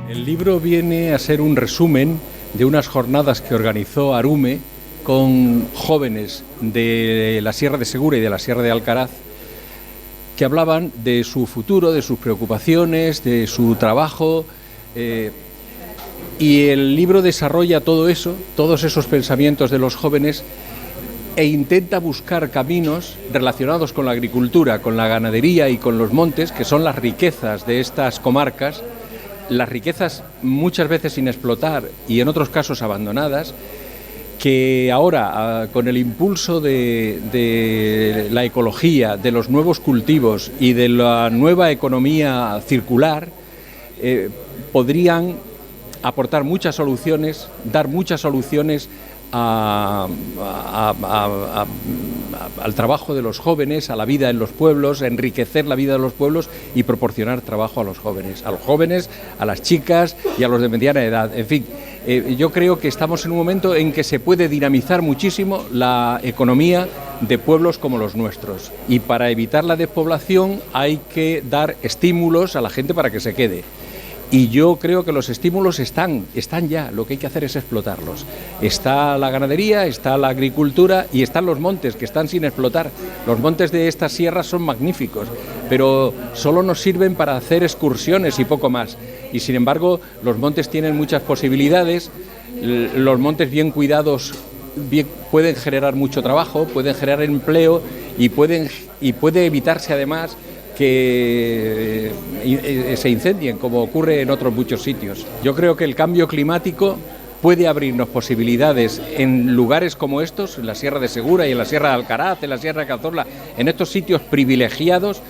El libro viene a ser un resumen de unas jornadas que organizó Arume con jóvenes de la Sierra de Segura y de la Sierra de Alcaraz, que hablaban de su futuro, de sus preocupaciones, de su trabajo, y el libro desarrolla todo eso, todos esos pensamientos de los jóvenes, e intenta buscar caminos relacionados con la agricultura, con la ganadería y con los montes, que son las riquezas de estas comarcas, las riquezas muchas veces sin explotar y en otros casos abandonadas, que ahora, con el impulso de la ecología, de los nuevos cultivos y de la nueva economía circular, podrían aportar muchas soluciones, dar muchas soluciones al trabajo de los jóvenes, a la vida en los pueblos, enriquecer la vida de los pueblos y proporcionar trabajo a los jóvenes, a las chicas y a los de mediana edad. En fin, yo creo que estamos en un momento en que se puede dinamizar muchísimo la economía de pueblos como los nuestros, y para evitar la despoblación hay que dar estímulos a la gente para que se quede. Y yo creo que los estímulos están ya, lo que hay que hacer es explotarlos. Está la ganadería, está la agricultura y están los montes, que están sin explotar. Los montes de estas sierras son magníficos, pero solo nos sirven para hacer excursiones y poco más. Y sin embargo, los montes tienen muchas posibilidades, los montes bien cuidados pueden generar mucho trabajo, pueden generar empleo y puede evitarse además que se incendien, como ocurre en otros muchos sitios. Yo creo que el cambio climático puede abrirnos posibilidades en lugares como estos, en la Sierra de Segura y en la Sierra de Alcaraz, en la Sierra de Cazorla, en estos sitios privilegiados,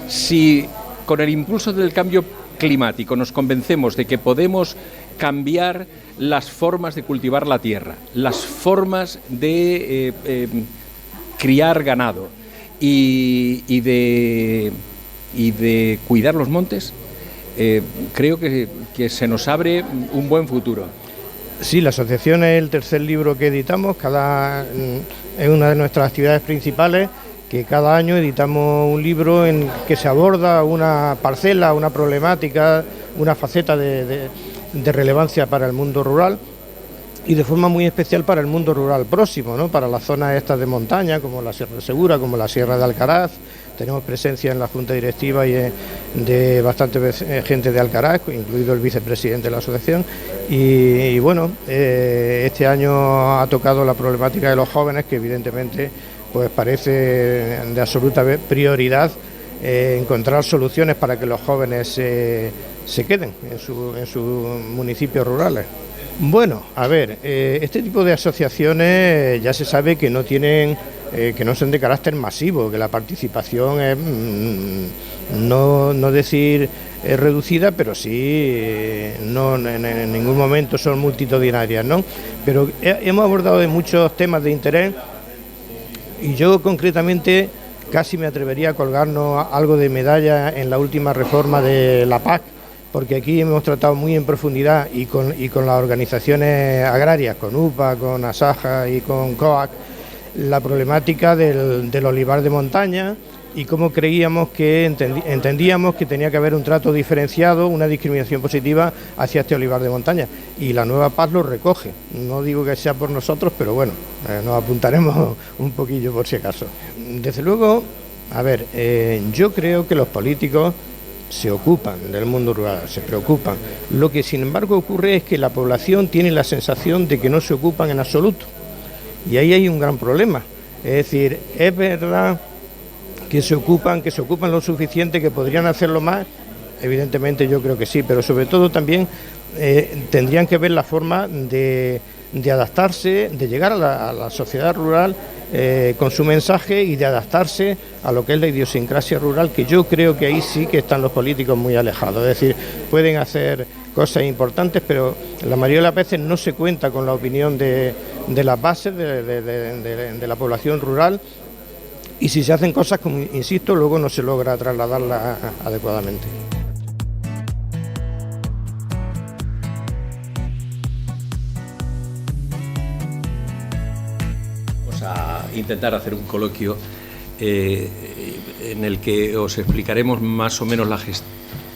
si con el impulso del cambio climático nos convencemos de que podemos cambiar las formas de cultivar la tierra, las formas de criar ganado, y de cuidar los montes, creo que se nos abre un buen futuro. Sí, la asociación es el tercer libro que editamos, es una de nuestras actividades principales, que cada año editamos un libro en que se aborda una parcela, una problemática, una faceta de relevancia para el mundo rural, y de forma muy especial para el mundo rural próximo, ¿no? Para las zonas estas de montaña, como la Sierra de Segura, como la Sierra de Alcaraz. Tenemos presencia en la Junta Directiva y de bastante gente de Alcaraz, incluido el vicepresidente de la asociación. Y bueno, este año ha tocado la problemática de los jóvenes, que evidentemente pues parece de absoluta prioridad encontrar soluciones para que los jóvenes se queden en sus municipios rurales. Bueno, a ver, este tipo de asociaciones ya se sabe que no tienen, que no son de carácter masivo, que la participación es, no decir reducida, pero sí, no en ningún momento son multitudinarias, ¿no? Pero hemos abordado de muchos temas de interés, y yo concretamente casi me atrevería a colgarnos algo de medalla en la última reforma de la PAC, porque aquí hemos tratado muy en profundidad y con las organizaciones agrarias, con UPA, con Asaja y con COAC, la problemática del olivar de montaña, y cómo creíamos que entendíamos que tenía que haber un trato diferenciado, una discriminación positiva hacia este olivar de montaña, y la nueva PAC lo recoge. No digo que sea por nosotros, pero bueno, nos apuntaremos un poquillo por si acaso. Desde luego, a ver, yo creo que los políticos se ocupan del mundo rural, se preocupan. Lo que sin embargo ocurre es que la población tiene la sensación de que no se ocupan en absoluto, y ahí hay un gran problema. Es decir, es verdad que se ocupan lo suficiente, que podrían hacerlo más, evidentemente yo creo que sí, pero sobre todo también tendrían que ver la forma de adaptarse, de llegar a la sociedad rural con su mensaje, y de adaptarse a lo que es la idiosincrasia rural, que yo creo que ahí sí que están los políticos muy alejados. Es decir, pueden hacer cosas importantes, pero la mayoría de las veces no se cuenta con la opinión de las bases de la población rural, y si se hacen cosas, como insisto, luego no se logra trasladarlas adecuadamente. A intentar hacer un coloquio en el que os explicaremos más o menos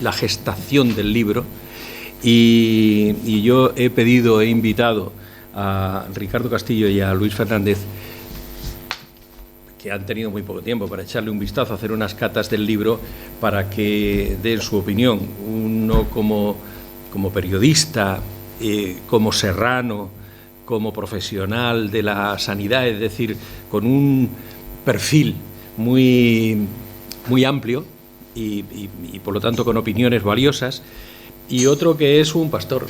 la gestación del libro y yo he invitado a Ricardo Castillo y a Luis Fernández, que han tenido muy poco tiempo para echarle un vistazo, hacer unas catas del libro para que den su opinión. Uno como periodista, como serrano, como profesional de la sanidad, es decir, con un perfil muy amplio y por lo tanto con opiniones valiosas, y otro que es un pastor,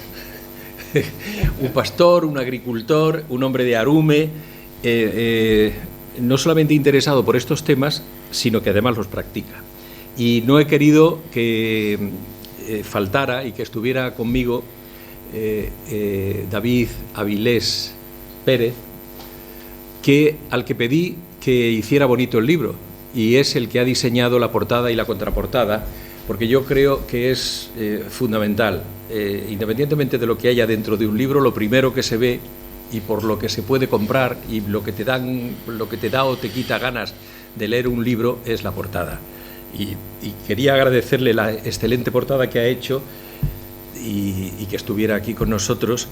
un pastor, un agricultor, un hombre de Arume, no solamente interesado por estos temas, sino que además los practica. Y no he querido que faltara y que estuviera conmigo David Avilés Pérez, al que pedí que hiciera bonito el libro, y es el que ha diseñado la portada y la contraportada, porque yo creo que es fundamental. Independientemente de lo que haya dentro de un libro, lo primero que se ve y por lo que se puede comprar y lo que te da o te quita ganas de leer un libro es la portada. Y quería agradecerle la excelente portada que ha hecho y que estuviera aquí con nosotros,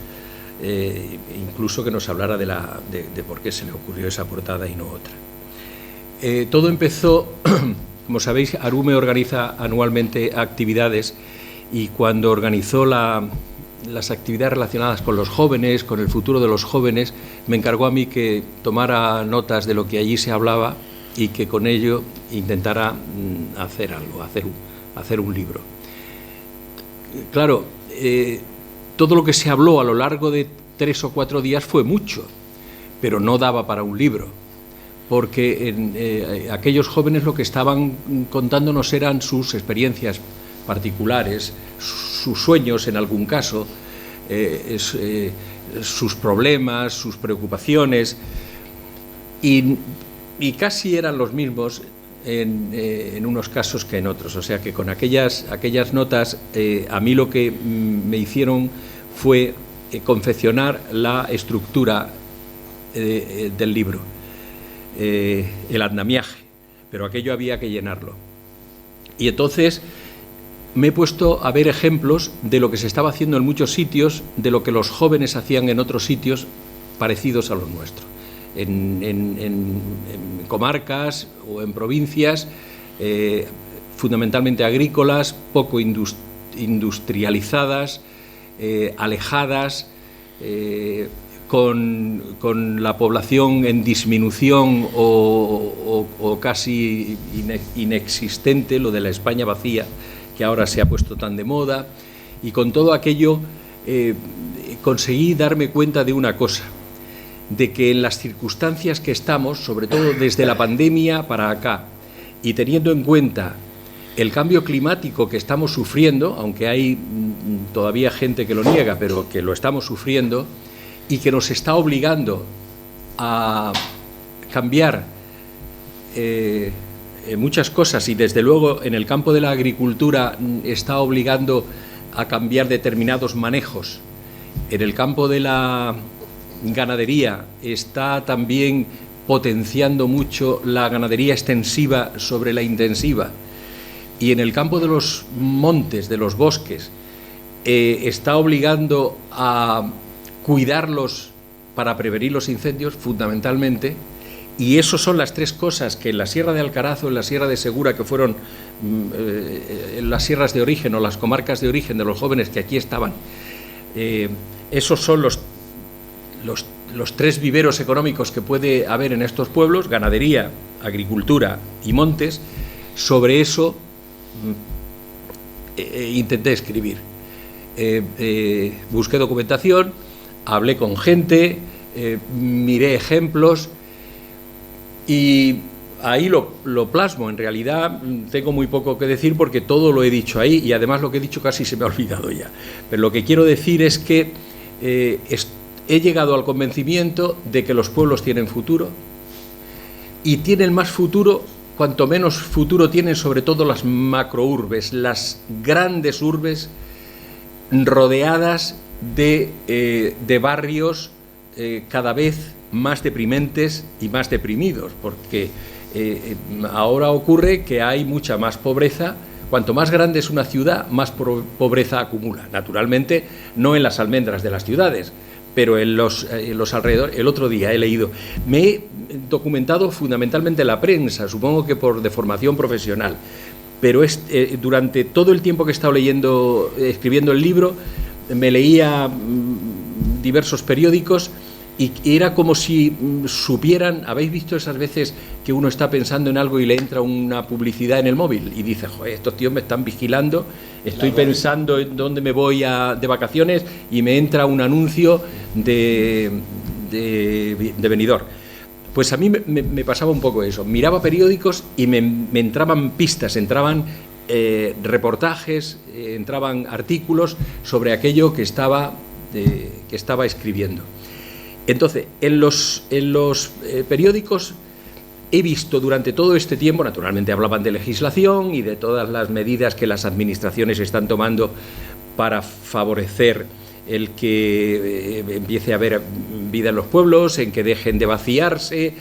incluso que nos hablara de por qué se le ocurrió esa portada y no otra. Todo empezó, como sabéis, Arume organiza anualmente actividades, y cuando organizó las actividades relacionadas con los jóvenes, con el futuro de los jóvenes, me encargó a mí que tomara notas de lo que allí se hablaba y que con ello intentara hacer algo, hacer un libro. Claro, todo lo que se habló a lo largo de 3 o 4 días fue mucho, pero no daba para un libro, porque aquellos jóvenes lo que estaban contándonos eran sus experiencias particulares, sus sueños en algún caso, sus problemas, sus preocupaciones, y casi eran los mismos en unos casos que en otros. O sea que con aquellas notas a mí lo que me hicieron fue confeccionar la estructura del libro, el andamiaje, pero aquello había que llenarlo. Y entonces me he puesto a ver ejemplos de lo que se estaba haciendo en muchos sitios, de lo que los jóvenes hacían en otros sitios parecidos a los nuestros, en comarcas o en provincias, fundamentalmente agrícolas, poco industrializadas, alejadas, con la población en disminución o casi inexistente, lo de la España vacía, que ahora se ha puesto tan de moda, y con todo aquello conseguí darme cuenta de una cosa, de que en las circunstancias que estamos, sobre todo desde la pandemia para acá, y teniendo en cuenta el cambio climático que estamos sufriendo, aunque hay todavía gente que lo niega, pero que lo estamos sufriendo, y que nos está obligando a cambiar muchas cosas, y desde luego en el campo de la agricultura está obligando a cambiar determinados manejos. En el campo de la ganadería está también potenciando mucho la ganadería extensiva sobre la intensiva, y en el campo de los montes, de los bosques, está obligando a cuidarlos para prevenir los incendios, fundamentalmente. Y eso son las 3 cosas que en la Sierra de Alcaraz o en la Sierra de Segura, que fueron las sierras de origen o las comarcas de origen de los jóvenes que aquí estaban, esos son los 3 viveros económicos que puede haber en estos pueblos: ganadería, agricultura y montes. Sobre eso intenté escribir. Busqué documentación, hablé con gente, miré ejemplos, y ahí lo plasmo. En realidad tengo muy poco que decir porque todo lo he dicho ahí, y además lo que he dicho casi se me ha olvidado ya. Pero lo que quiero decir es que he llegado al convencimiento de que los pueblos tienen futuro, y tienen más futuro cuanto menos futuro tienen sobre todo las macrourbes, las grandes urbes rodeadas de barrios cada vez más deprimentes y más deprimidos, porque ahora ocurre que hay mucha más pobreza, Cuanto más grande es una ciudad, más pobreza acumula. Naturalmente, no en las almendras de las ciudades, pero en los alrededores. El otro día he leído, me he documentado fundamentalmente en la prensa, supongo que por deformación profesional, pero durante todo el tiempo que he estado escribiendo el libro, me leía diversos periódicos y era como si supieran. ¿Habéis visto esas veces que uno está pensando en algo y le entra una publicidad en el móvil y dice, joder, estos tíos me están vigilando, estoy pensando en dónde me voy de vacaciones y me entra un anuncio de Benidorm? Pues a mí me pasaba un poco eso. Miraba periódicos y me entraban pistas, entraban reportajes, entraban artículos sobre aquello que estaba escribiendo. Entonces, en los periódicos he visto durante todo este tiempo, naturalmente hablaban de legislación y de todas las medidas que las administraciones están tomando para favorecer el que empiece a haber vida en los pueblos, en que dejen de vaciarse,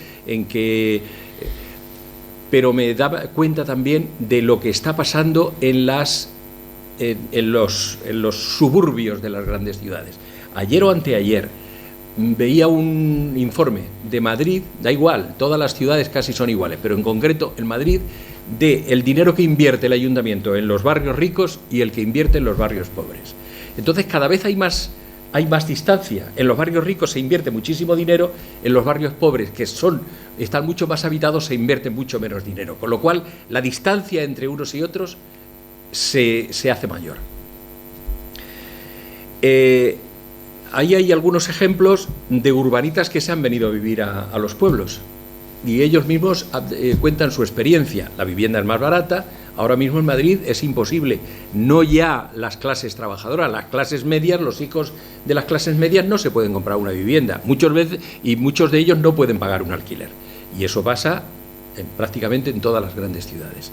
pero me daba cuenta también de lo que está pasando en los suburbios de las grandes ciudades. Ayer o anteayer veía un informe de Madrid, da igual, todas las ciudades casi son iguales, pero en concreto en Madrid, de el dinero que invierte el ayuntamiento en los barrios ricos y el que invierte en los barrios pobres. Entonces cada vez hay más distancia. En los barrios ricos se invierte muchísimo dinero, en los barrios pobres, que están mucho más habitados, se invierte mucho menos dinero, con lo cual la distancia entre unos y otros se hace mayor. Ahí hay algunos ejemplos de urbanitas que se han venido a vivir a los pueblos y ellos mismos cuentan su experiencia. La vivienda es más barata, ahora mismo en Madrid es imposible, no ya las clases trabajadoras, las clases medias, los hijos de las clases medias no se pueden comprar una vivienda, muchos de ellos no pueden pagar un alquiler, y eso pasa prácticamente en todas las grandes ciudades.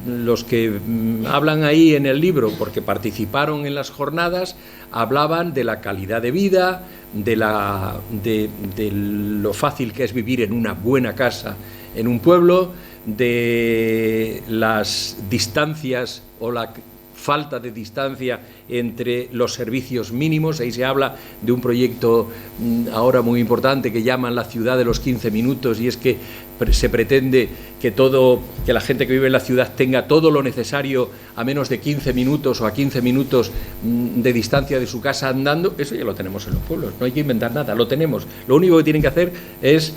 Los que hablan ahí en el libro, porque participaron en las jornadas, hablaban de la calidad de vida, de lo fácil que es vivir en una buena casa en un pueblo, de las distancias o la falta de distancia entre los servicios mínimos. Ahí se habla de un proyecto ahora muy importante que llaman la ciudad de los 15 minutos, y es que se pretende que la gente que vive en la ciudad tenga todo lo necesario a menos de 15 minutos o a 15 minutos de distancia de su casa andando. Eso ya lo tenemos en los pueblos, no hay que inventar nada, lo tenemos. Lo único que tienen que hacer es...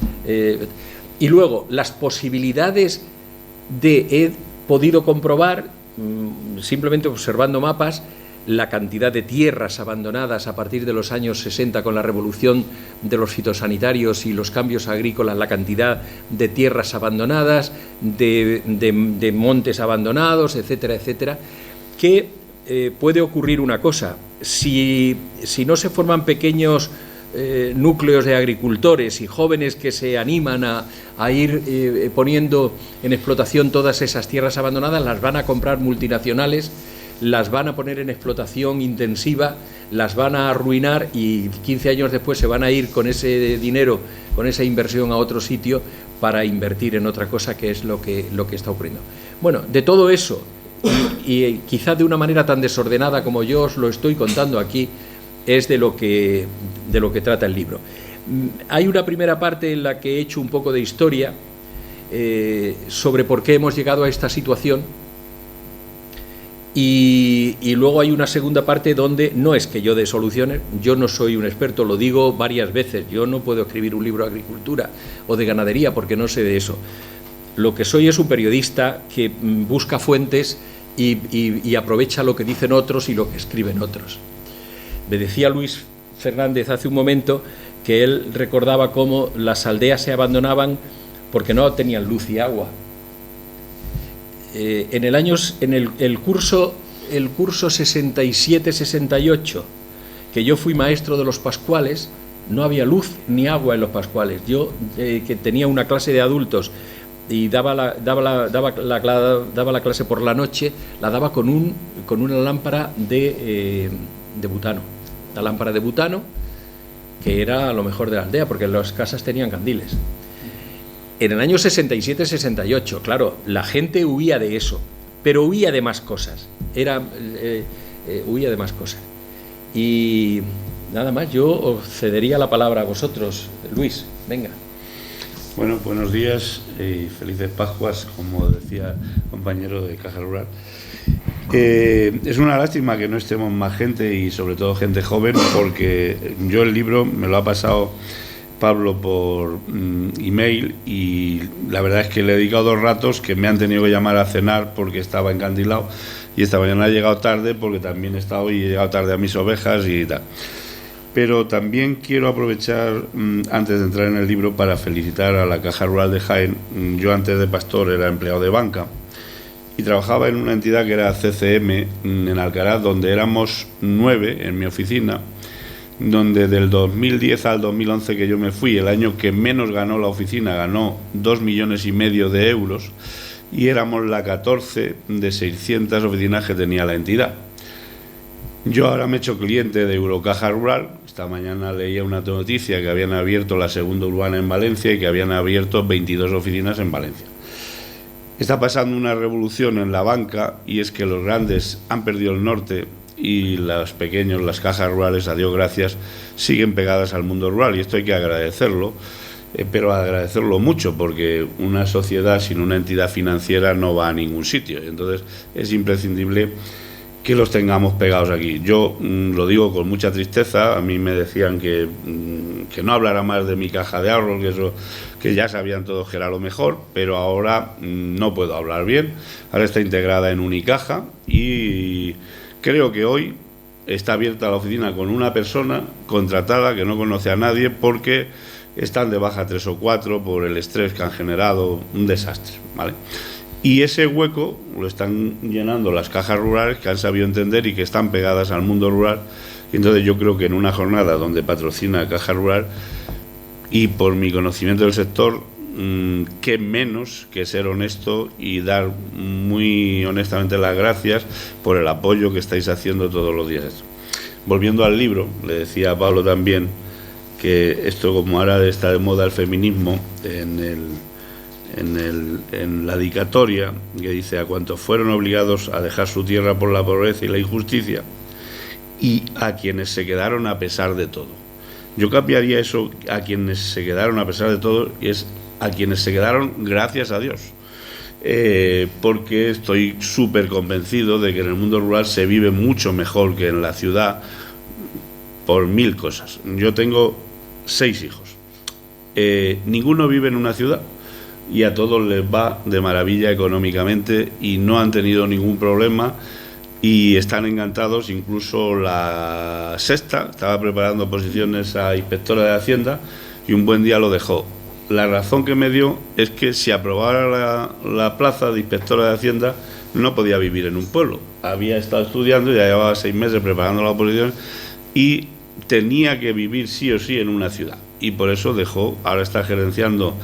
y luego, las posibilidades he podido comprobar, simplemente observando mapas, la cantidad de tierras abandonadas a partir de los años 60 con la revolución de los fitosanitarios y los cambios agrícolas, la cantidad de tierras abandonadas, de montes abandonados, etcétera, etcétera, que puede ocurrir una cosa: si no se forman pequeños núcleos de agricultores y jóvenes que se animan a ir poniendo en explotación todas esas tierras abandonadas, las van a comprar multinacionales, las van a poner en explotación intensiva, las van a arruinar, y 15 años después se van a ir con ese dinero, con esa inversión, a otro sitio para invertir en otra cosa, que es lo que está ocurriendo. Bueno, de todo eso, y quizá de una manera tan desordenada como yo os lo estoy contando aquí, es de lo que trata el libro. Hay una primera parte en la que he hecho un poco de historia sobre por qué hemos llegado a esta situación, y luego hay una segunda parte donde no es que yo dé soluciones. Yo no soy un experto, lo digo varias veces, yo no puedo escribir un libro de agricultura o de ganadería porque no sé de eso. Lo que soy es un periodista que busca fuentes y aprovecha lo que dicen otros y lo que escriben otros. Me decía Luis Fernández hace un momento que él recordaba cómo las aldeas se abandonaban porque no tenían luz y agua. En el curso 67-68, que yo fui maestro de los Pascuales, no había luz ni agua en los Pascuales. Yo, que tenía una clase de adultos y daba la clase por la noche, la daba con una lámpara de butano. La lámpara de butano, que era lo mejor de la aldea, porque las casas tenían candiles. en el año 67-68, claro, la gente huía de eso, pero huía de más cosas, huía de más cosas. Y nada más, yo os cedería la palabra a vosotros. Luis, venga. Bueno, buenos días y felices Pascuas, como decía el compañero de Caja Rural. Es una lástima que no estemos más gente y sobre todo gente joven, porque yo el libro me lo ha pasado Pablo por email y la verdad es que le he dedicado 2 ratos que me han tenido que llamar a cenar porque estaba encandilado, y esta mañana he llegado tarde porque también he estado y he llegado tarde a mis ovejas y tal. Pero también quiero aprovechar, antes de entrar en el libro, para felicitar a la Caja Rural de Jaén. Yo antes de pastor era empleado de banca y trabajaba en una entidad que era CCM en Alcaraz, donde éramos 9 en mi oficina, donde del 2010 al 2011 que yo me fui, el año que menos ganó la oficina, ganó 2,5 millones de euros, y éramos la 14 de 600 oficinas que tenía la entidad. Yo ahora me he hecho cliente de Eurocaja Rural. Esta mañana leía una noticia que habían abierto la segunda urbana en Valencia y que habían abierto 22 oficinas en Valencia. Está pasando una revolución en la banca, y es que los grandes han perdido el norte y los pequeños, las cajas rurales, a Dios gracias, siguen pegadas al mundo rural, y esto hay que agradecerlo, pero agradecerlo mucho, porque una sociedad sin una entidad financiera no va a ningún sitio. Entonces es imprescindible que los tengamos pegados aquí. Yo lo digo con mucha tristeza. A mí me decían que no hablara más de mi caja de ahorros, que ya sabían todos que era lo mejor, pero ahora no puedo hablar bien. Ahora está integrada en Unicaja y creo que hoy está abierta la oficina con una persona contratada que no conoce a nadie, porque están de baja 3 o 4 por el estrés que han generado, un desastre, ¿vale? Y ese hueco lo están llenando las cajas rurales, que han sabido entender y que están pegadas al mundo rural. Y entonces yo creo que en una jornada donde patrocina Caja Rural, y por mi conocimiento del sector, qué menos que ser honesto y dar muy honestamente las gracias por el apoyo que estáis haciendo todos los días. Volviendo al libro, le decía a Pablo también que esto, como ahora está de moda el feminismo, en la dedicatoria que dice: a cuantos fueron obligados a dejar su tierra por la pobreza y la injusticia, y a quienes se quedaron a pesar de todo. Yo cambiaría eso, a quienes se quedaron a pesar de todo, y es a quienes se quedaron gracias a Dios, porque estoy súper convencido de que en el mundo rural se vive mucho mejor que en la ciudad por 1000 cosas. Yo tengo 6 hijos, ninguno vive en una ciudad, y a todos les va de maravilla económicamente y no han tenido ningún problema y están encantados. Incluso la sexta estaba preparando posiciones a inspectora de Hacienda y un buen día lo dejó. La razón que me dio es que si aprobara la plaza de inspectora de Hacienda no podía vivir en un pueblo. Había estado estudiando, ya llevaba 6 meses preparando la oposición y tenía que vivir sí o sí en una ciudad, y por eso dejó. Ahora está gerenciando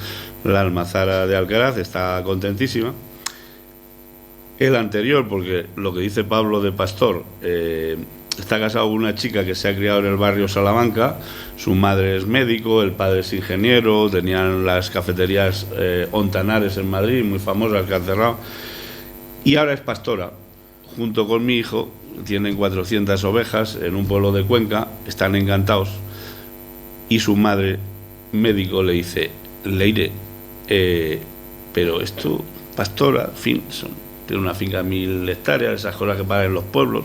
la Almazara de Alcaraz, está contentísima. El anterior, porque lo que dice Pablo de pastor, está casado con una chica que se ha criado en el barrio Salamanca. Su madre es médico, el padre es ingeniero, tenían las cafeterías Ontanares en Madrid, muy famosas, que han cerrado, y ahora es pastora. Junto con mi hijo tienen 400 ovejas en un pueblo de Cuenca, están encantados, y su madre, médico, le dice: Leire, pero esto, pastora, en fin, tiene una finca de 1000 hectáreas, esas cosas que pagan en los pueblos.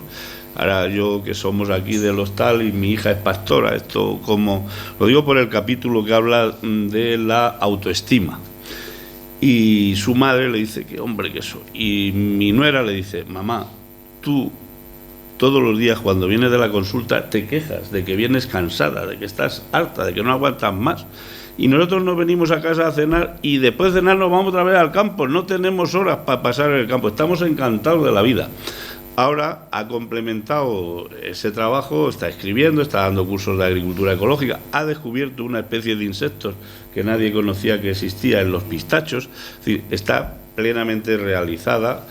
Ahora yo, que somos aquí del hostal y mi hija es pastora, esto como... Lo digo por el capítulo que habla de la autoestima. Y su madre le dice que hombre, que eso. Y mi nuera le dice: mamá, tú todos los días cuando vienes de la consulta te quejas de que vienes cansada, de que estás harta, de que no aguantas más. Y nosotros nos venimos a casa a cenar y después de cenar nos vamos otra vez al campo. No tenemos horas para pasar en el campo. Estamos encantados de la vida. Ahora ha complementado ese trabajo, está escribiendo, está dando cursos de agricultura ecológica, ha descubierto una especie de insectos que nadie conocía que existía en los pistachos. Es decir, está plenamente realizada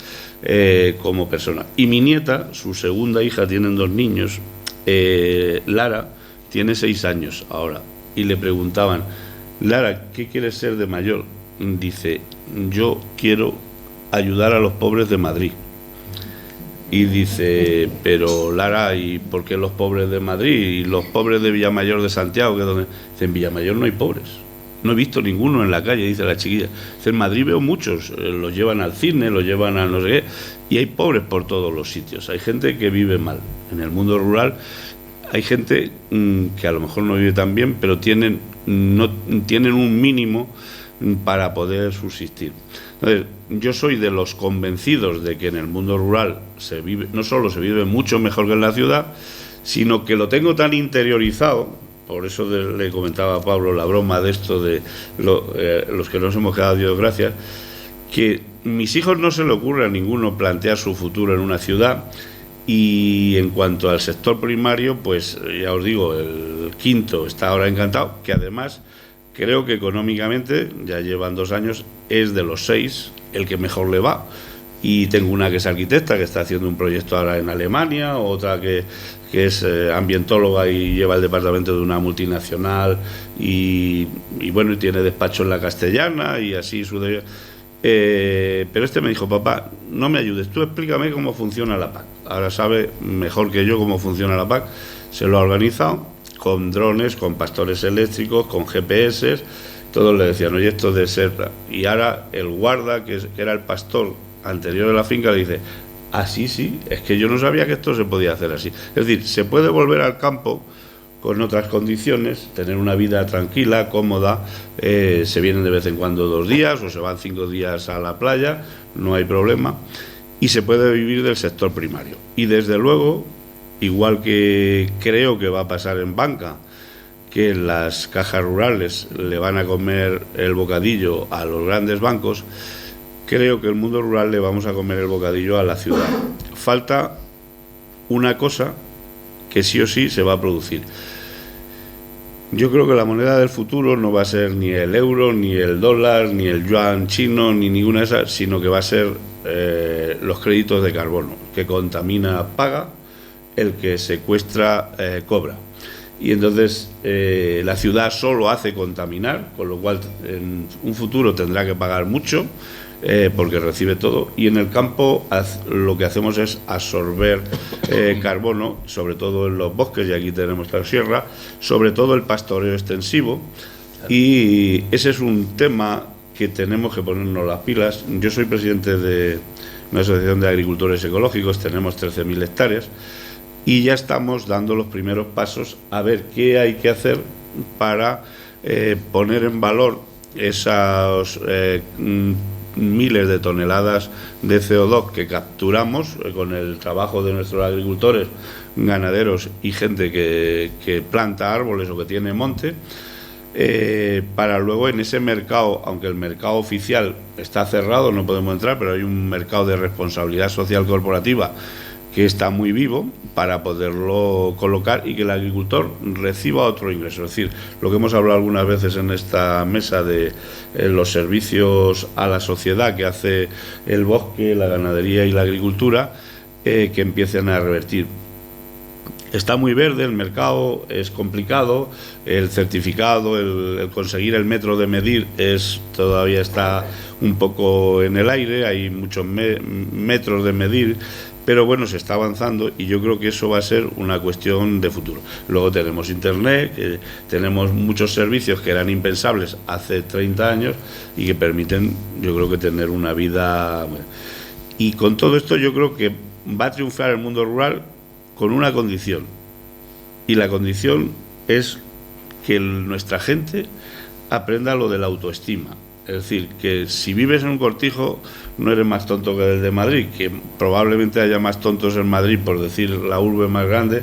como persona. Y mi nieta, su segunda hija, tienen 2 niños, Lara, tiene 6 años ahora, y le preguntaban: Lara, ¿qué quieres ser de mayor? dice, yo quiero ayudar a los pobres de Madrid. Y dice, pero Lara, ¿y por qué los pobres de Madrid? Y los pobres de Villamayor de Santiago, que es donde... Dice, en Villamayor no hay pobres. No he visto ninguno en la calle, dice la chiquilla. Dice, en Madrid veo muchos, los llevan al cine, los llevan a no sé qué, y hay pobres por todos los sitios. Hay gente que vive mal. En el mundo rural hay gente que a lo mejor no vive tan bien, pero tienen un mínimo para poder subsistir. Entonces, yo soy de los convencidos de que en el mundo rural no solo se vive mucho mejor que en la ciudad, sino que lo tengo tan interiorizado. Por eso le comentaba a Pablo la broma de esto de los que nos hemos quedado, Dios gracias, que mis hijos no se le ocurre a ninguno plantear su futuro en una ciudad. Y en cuanto al sector primario, pues ya os digo, el quinto está ahora encantado, que además creo que económicamente, ya llevan 2 años, es de los 6 el que mejor le va. Y tengo una que es arquitecta, que está haciendo un proyecto ahora en Alemania, otra que es ambientóloga y lleva el departamento de una multinacional y bueno, y tiene despacho en la Castellana y así pero este me dijo, papá, no me ayudes, tú explícame cómo funciona la PAC. Ahora sabe mejor que yo cómo funciona la PAC, se lo ha organizado con drones, con pastores eléctricos, con GPS, todos le decían, oye, esto de ser... Y ahora el guarda, que era el pastor anterior de la finca, le dice, así sí, es que yo no sabía que esto se podía hacer así. Es decir, se puede volver al campo con otras condiciones, tener una vida tranquila, cómoda, se vienen de vez en cuando 2 días o se van 5 días a la playa, no hay problema, y se puede vivir del sector primario. Y desde luego, igual que creo que va a pasar en banca, que las cajas rurales le van a comer el bocadillo a los grandes bancos, creo que el mundo rural le vamos a comer el bocadillo a la ciudad. Falta una cosa que sí o sí se va a producir. Yo creo que la moneda del futuro no va a ser ni el euro, ni el dólar, ni el yuan chino, ni ninguna de esas, sino que va a ser los créditos de carbono. El que contamina paga, el que secuestra cobra. Y entonces la ciudad solo hace contaminar, con lo cual en un futuro tendrá que pagar mucho, porque recibe todo, y en el campo lo que hacemos es absorber carbono, sobre todo en los bosques, y aquí tenemos la sierra, sobre todo el pastoreo extensivo, y ese es un tema que tenemos que ponernos las pilas. Yo soy presidente de una asociación de agricultores ecológicos, tenemos 13.000 hectáreas, y ya estamos dando los primeros pasos a ver qué hay que hacer para poner en valor esos miles de toneladas de CO2 que capturamos con el trabajo de nuestros agricultores, ganaderos y gente que planta árboles o que tiene monte, para luego en ese mercado, aunque el mercado oficial está cerrado, no podemos entrar, pero hay un mercado de responsabilidad social corporativa que está muy vivo, para poderlo colocar y que el agricultor reciba otro ingreso. Es decir, lo que hemos hablado algunas veces en esta mesa de los servicios a la sociedad que hace el bosque, la ganadería y la agricultura, que empiecen a revertir. Está muy verde el mercado, es complicado, el certificado, el conseguir el metro de medir todavía está un poco en el aire, hay muchos metros de medir, pero bueno, se está avanzando y yo creo que eso va a ser una cuestión de futuro. Luego tenemos Internet, tenemos muchos servicios que eran impensables hace 30 años y que permiten, yo creo que tener una vida... Y con todo esto yo creo que va a triunfar el mundo rural con una condición, y la condición es que nuestra gente aprenda lo de la autoestima. Es decir, que si vives en un cortijo no eres más tonto que el de Madrid, que probablemente haya más tontos en Madrid, por decir la urbe más grande,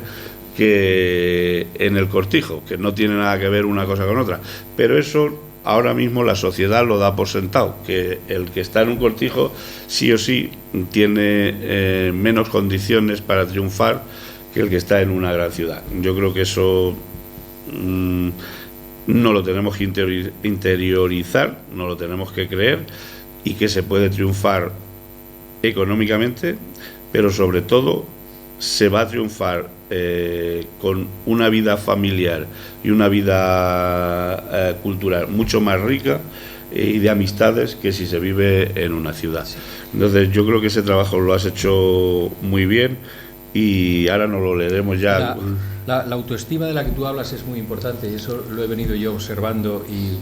que en el cortijo, que no tiene nada que ver una cosa con otra. Pero eso ahora mismo la sociedad lo da por sentado, que el que está en un cortijo sí o sí tiene menos condiciones para triunfar que el que está en una gran ciudad. Yo creo que eso no lo tenemos que interiorizar, no lo tenemos que creer, y que se puede triunfar económicamente, pero sobre todo se va a triunfar con una vida familiar y una vida cultural mucho más rica y de amistades que si se vive en una ciudad. Entonces yo creo que ese trabajo lo has hecho muy bien y ahora nos lo leeremos ya. La autoestima de la que tú hablas es muy importante y eso lo he venido yo observando y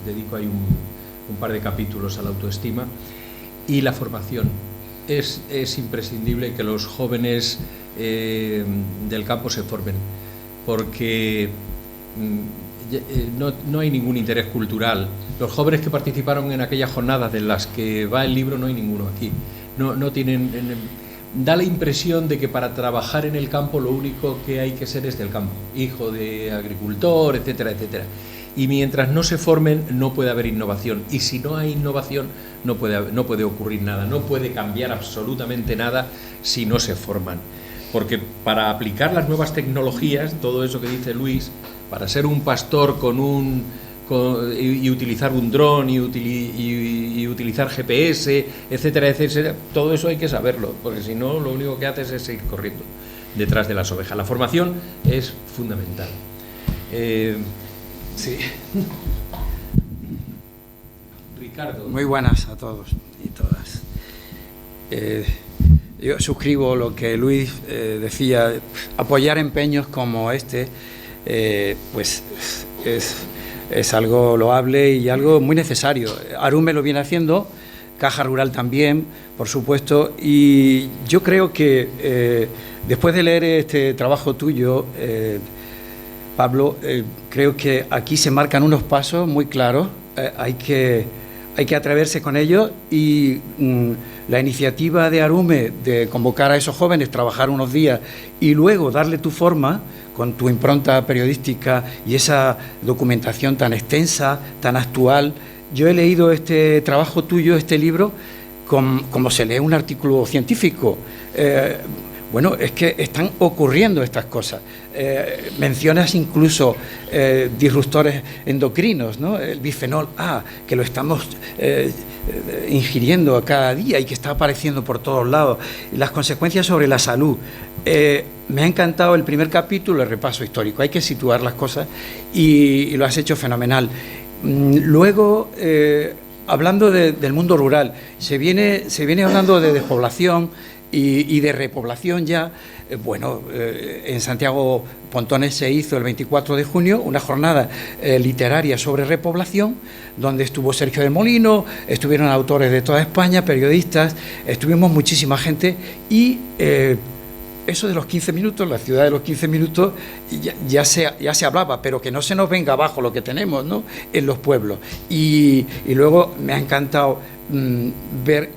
dedico ahí un par de capítulos a la autoestima. Y la formación. Es imprescindible que los jóvenes del campo se formen, porque no hay ningún interés cultural. Los jóvenes que participaron en aquellas jornadas de las que va el libro, no hay ninguno aquí. No tienen... Da la impresión de que para trabajar en el campo lo único que hay que ser es del campo, hijo de agricultor, etcétera, etcétera. Y mientras no se formen no puede haber innovación, y si no hay innovación no puede ocurrir nada, no puede cambiar absolutamente nada si no se forman. Porque para aplicar las nuevas tecnologías, todo eso que dice Luis, para ser un pastor y utilizar un dron y utilizar GPS, etcétera, etcétera, todo eso hay que saberlo, porque si no lo único que haces es seguir corriendo detrás de las ovejas. La formación es fundamental. Sí. Ricardo. Muy buenas a todos y todas. Yo suscribo lo que Luis decía. Apoyar empeños como este pues es algo loable y algo muy necesario. Arume lo viene haciendo, Caja Rural también, por supuesto, y yo creo que después de leer este trabajo tuyo, Pablo, creo que aquí se marcan unos pasos muy claros, hay que atreverse con ellos y la iniciativa de Arume de convocar a esos jóvenes, trabajar unos días y luego darle tu forma con tu impronta periodística y esa documentación tan extensa, tan actual. Yo he leído este trabajo tuyo, este libro, como se lee un artículo científico. Bueno, es que están ocurriendo estas cosas. Mencionas incluso disruptores endocrinos, ¿no? El bifenol A, que lo estamos ingiriendo cada día y que está apareciendo por todos lados. Las consecuencias sobre la salud. Me ha encantado el primer capítulo, el repaso histórico. Hay que situar las cosas y lo has hecho fenomenal. Luego, hablando del mundo rural, se viene hablando de despoblación y de repoblación ya. Bueno, en Santiago Pontones se hizo el 24 de junio una jornada literaria sobre repoblación, donde estuvo Sergio de Molino, estuvieron autores de toda España, periodistas, estuvimos muchísima gente y eso de los 15 minutos, la ciudad de los 15 minutos, ya se hablaba, pero que no se nos venga abajo lo que tenemos, ¿no?, en los pueblos. Y luego me ha encantado ver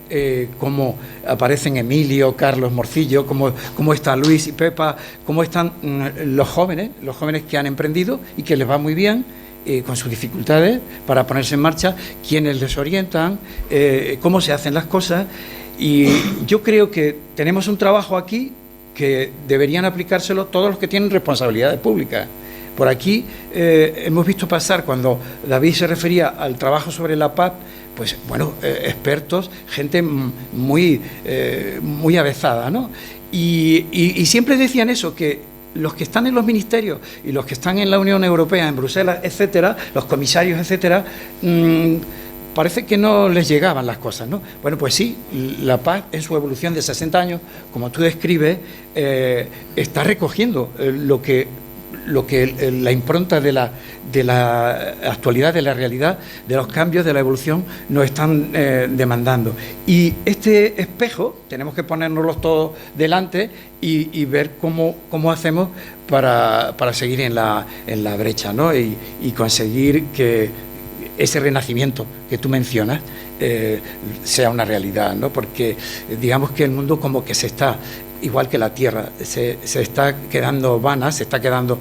cómo aparecen Emilio, Carlos Morcillo, cómo está Luis y Pepa, cómo están los jóvenes que han emprendido y que les va muy bien, con sus dificultades para ponerse en marcha, quienes les orientan, cómo se hacen las cosas. Y yo creo que tenemos un trabajo aquí que deberían aplicárselo todos los que tienen responsabilidades públicas. Por aquí hemos visto pasar, cuando David se refería al trabajo sobre la paz, pues bueno, expertos, gente muy avezada, ¿no? Y siempre decían eso, que los que están en los ministerios y los que están en la Unión Europea, en Bruselas, etcétera, los comisarios, etcétera, parece que no les llegaban las cosas, ¿no? Bueno, pues sí, la paz en su evolución de 60 años, como tú describes, está recogiendo lo que la impronta de la actualidad, de la realidad, de los cambios, de la evolución, nos están demandando. Y este espejo tenemos que ponérnoslos todos delante y ver cómo hacemos para seguir en la brecha, ¿no? Y conseguir que ese renacimiento que tú mencionas sea una realidad, ¿no? Porque digamos que el mundo como que se está, igual que la tierra, se está quedando vana, se está quedando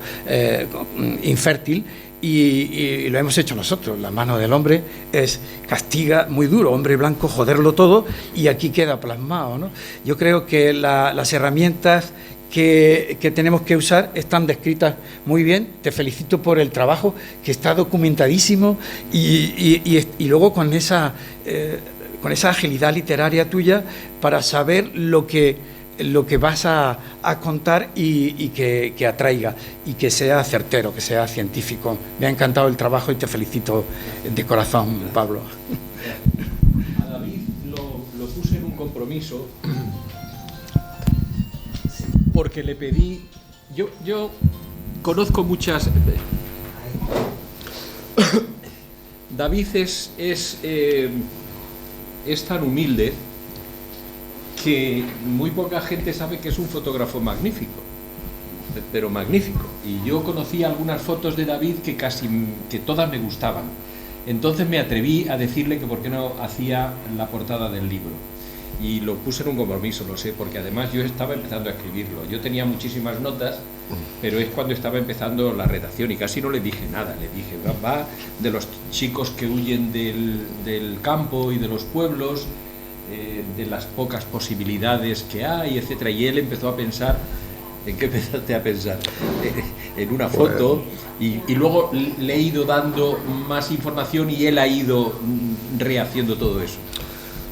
infértil y lo hemos hecho nosotros. La mano del hombre castiga muy duro, hombre blanco, joderlo todo, y aquí queda plasmado, ¿no? Yo creo que las herramientas que tenemos que usar están descritas muy bien. Te felicito por el trabajo, que está documentadísimo y luego con esa agilidad literaria tuya para saber lo que lo que vas a contar y que atraiga y que sea certero, que sea científico. Me ha encantado el trabajo y te felicito de corazón, Pablo. A David lo puse en un compromiso porque le pedí... Yo conozco muchas... David es tan humilde que muy poca gente sabe que es un fotógrafo magnífico, pero magnífico. Y yo conocí algunas fotos de David que todas me gustaban. Entonces me atreví a decirle que por qué no hacía la portada del libro. Y lo puse en un compromiso, lo sé, porque además yo estaba empezando a escribirlo. Yo tenía muchísimas notas, pero es cuando estaba empezando la redacción y casi no le dije nada. Le dije, va de los chicos que huyen del campo y de los pueblos, de las pocas posibilidades que hay, etcétera. Y él empezó a pensar, ¿en qué empezaste a pensar? En una foto, y luego le he ido dando más información y él ha ido rehaciendo todo eso.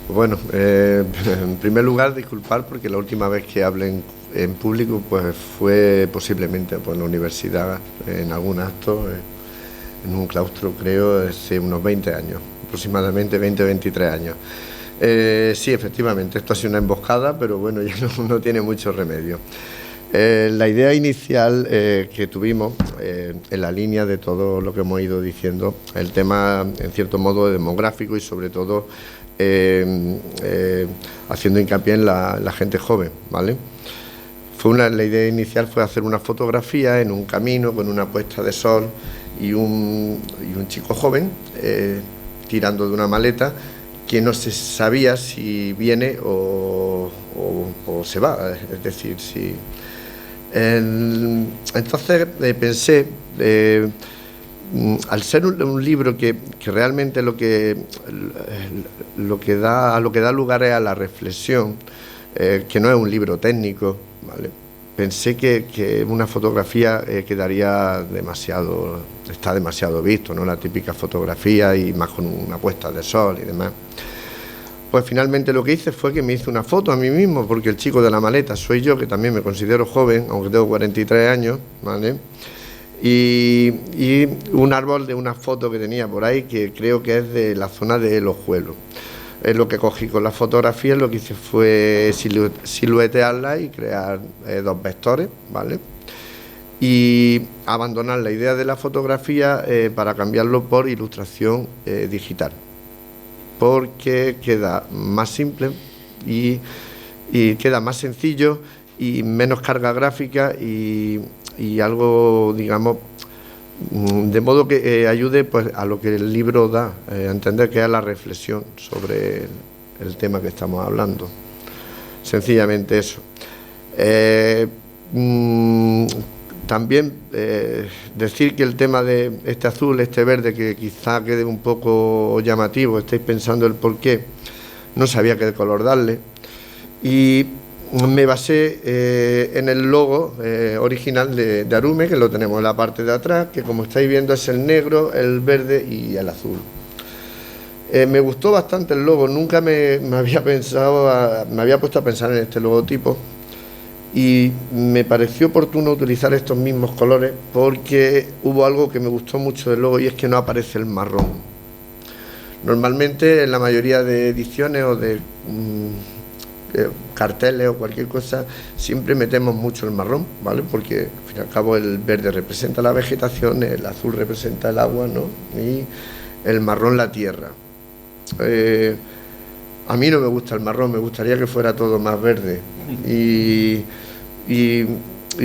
Bueno, en primer lugar, disculpar porque la última vez que hablé en público pues fue posiblemente en la universidad, en algún acto, en un claustro, creo, hace unos 20 años, aproximadamente 20-23 años. Sí, efectivamente, esto ha sido una emboscada, pero bueno, ya no tiene mucho remedio. La idea inicial que tuvimos, en la línea de todo lo que hemos ido diciendo, el tema, en cierto modo, demográfico y sobre todo haciendo hincapié en la gente joven, ¿vale? La idea inicial fue hacer una fotografía en un camino con una puesta de sol y un chico joven tirando de una maleta que no se sabía si viene o se va, es decir, si... Entonces pensé, al ser un libro que realmente lo que da lugar es a la reflexión, que no es un libro técnico, ¿vale? Pensé que una fotografía está demasiado visto, ¿no? La típica fotografía y más con una puesta de sol y demás. Pues finalmente lo que hice fue que me hice una foto a mí mismo, porque el chico de la maleta soy yo, que también me considero joven, aunque tengo 43 años, ¿vale? Y un árbol de una foto que tenía por ahí, que creo que es de la zona de Los Juelos. Es lo que cogí con la fotografía, lo que hice fue siluetearla y crear dos vectores, ¿vale? Y abandonar la idea de la fotografía para cambiarlo por ilustración digital, porque queda más simple y queda más sencillo y menos carga gráfica y algo, digamos, de modo que ayude pues a lo que el libro da, a entender que es la reflexión sobre el tema que estamos hablando. Sencillamente eso. También decir que el tema de este azul, este verde, que quizá quede un poco llamativo, estáis pensando el por qué, no sabía qué color darle, y me basé en el logo original de Arume, que lo tenemos en la parte de atrás, que como estáis viendo es el negro, el verde y el azul. Me gustó bastante el logo, nunca me había puesto a pensar en este logotipo, y me pareció oportuno utilizar estos mismos colores porque hubo algo que me gustó mucho del logo, y es que no aparece el marrón. Normalmente en la mayoría de ediciones o de carteles o cualquier cosa siempre metemos mucho el marrón, ¿vale? Porque al fin y al cabo el verde representa la vegetación, el azul representa el agua, ¿no? Y el marrón la tierra. A mí no me gusta el marrón, me gustaría que fuera todo más verde, y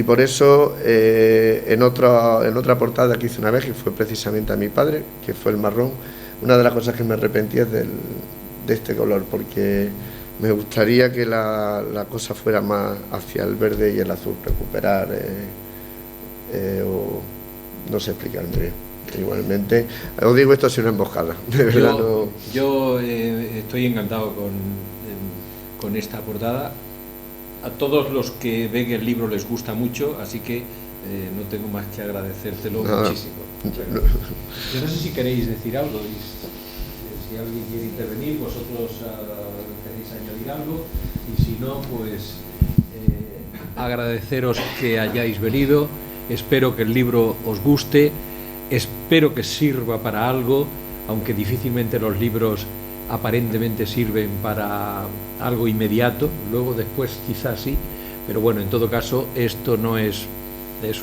por eso en otra portada que hice una vez, que fue precisamente a mi padre, que fue el marrón, una de las cosas que me arrepentí es de este color, porque me gustaría que la cosa fuera más hacia el verde y el azul, recuperar, o no sé explicarme bien. Igualmente, os digo, esto ha sido una emboscada, de verdad. Yo estoy encantado con esta portada. A todos los que ven el libro les gusta mucho, así que no tengo más que agradecértelo muchísimo. Yo no sé si queréis decir algo, si alguien quiere intervenir, vosotros queréis añadir algo, y si no, pues agradeceros que hayáis venido, espero que el libro os guste, espero que sirva para algo, aunque difícilmente los libros aparentemente sirven para algo inmediato, luego después quizás sí, pero bueno, en todo caso esto no es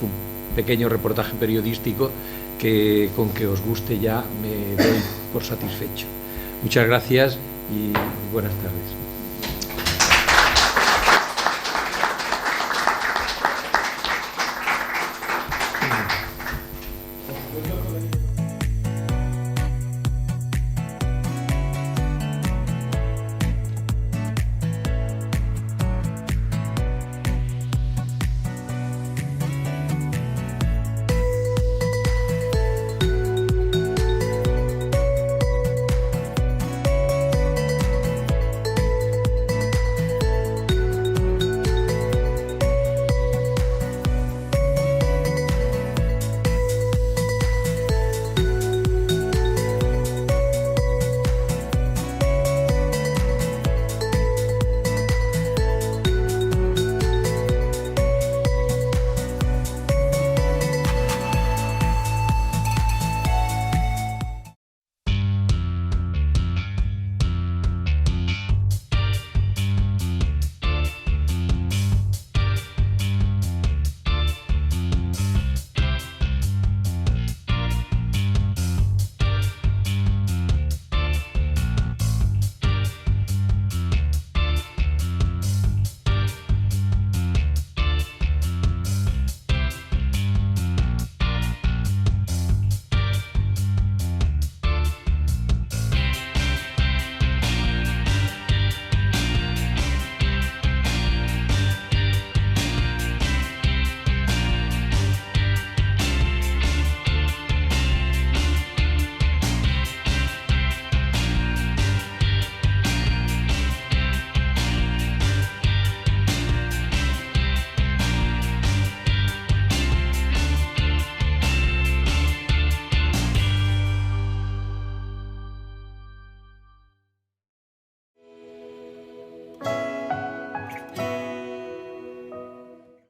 un pequeño reportaje periodístico que con que os guste ya me doy por satisfecho. Muchas gracias y buenas tardes.